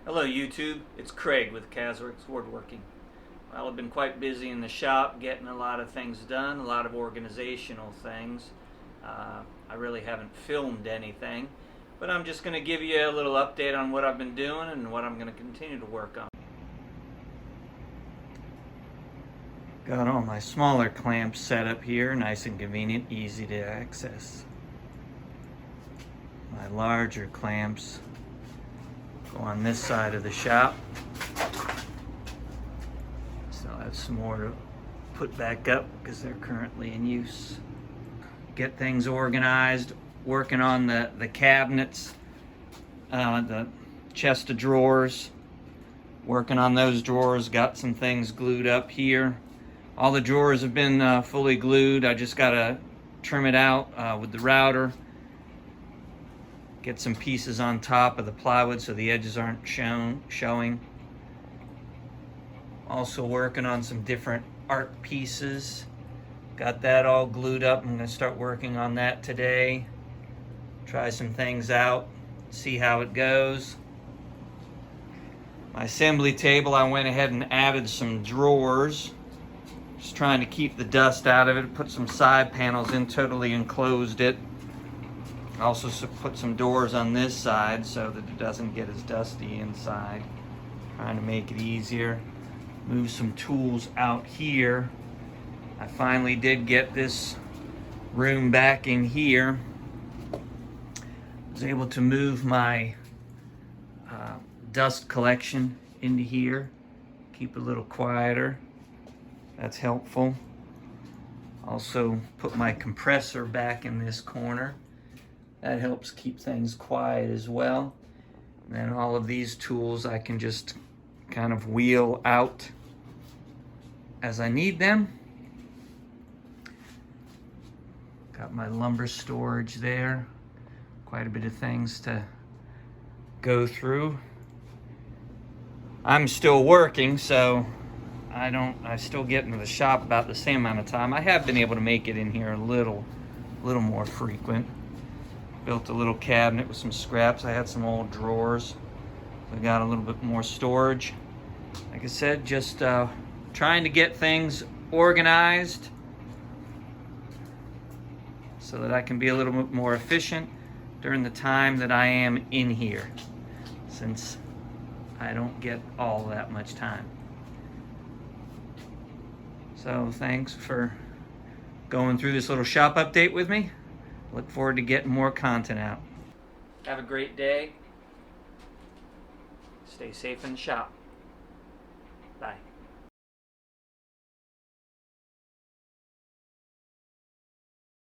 Hello YouTube, it's Craig with Casworks Woodworking. Well, I've been quite busy in the shop getting a lot of things done, a lot of organizational things. I really haven't filmed anything, but I'm just going to give you a little update on what I've been doing and what I'm going to continue to work on. Got all my smaller clamps set up here, nice and convenient, easy to access. My larger clamps go on this side of the shop. So I have some more to put back up because they're currently in use. Get things organized, working on the cabinets, the chest of drawers, working on those drawers, got some things glued up here. All the drawers have been fully glued. I just gotta trim it out with the router. Get some pieces on top of the plywood so the edges aren't showing. Also working on some different art pieces. Got that all glued up. I'm gonna start working on that today. Try some things out, see how it goes. My assembly table, I went ahead and added some drawers. Just trying to keep the dust out of it. Put some side panels in, totally enclosed it. Also put some doors on this side so that it doesn't get as dusty inside. Trying to make it easier. Move some tools out here. I finally did get this room back in here. Was able to move my dust collection into here. Keep it a little quieter. That's helpful. Also put my compressor back in this corner. That helps keep things quiet as well. And then all of these tools I can just kind of wheel out as I need them. Got my lumber storage there. Quite a bit of things to go through. I'm still working, so I still get into the shop about the same amount of time. I have been able to make it in here a little more frequent. Built a little cabinet with some scraps. I had some old drawers. So I got a little bit more storage. Like I said, just trying to get things organized so that I can be a little bit more efficient during the time that I am in here, since I don't get all that much time. So thanks for going through this little shop update with me. Look forward to getting more content out. Have a great day. Stay safe in the shop.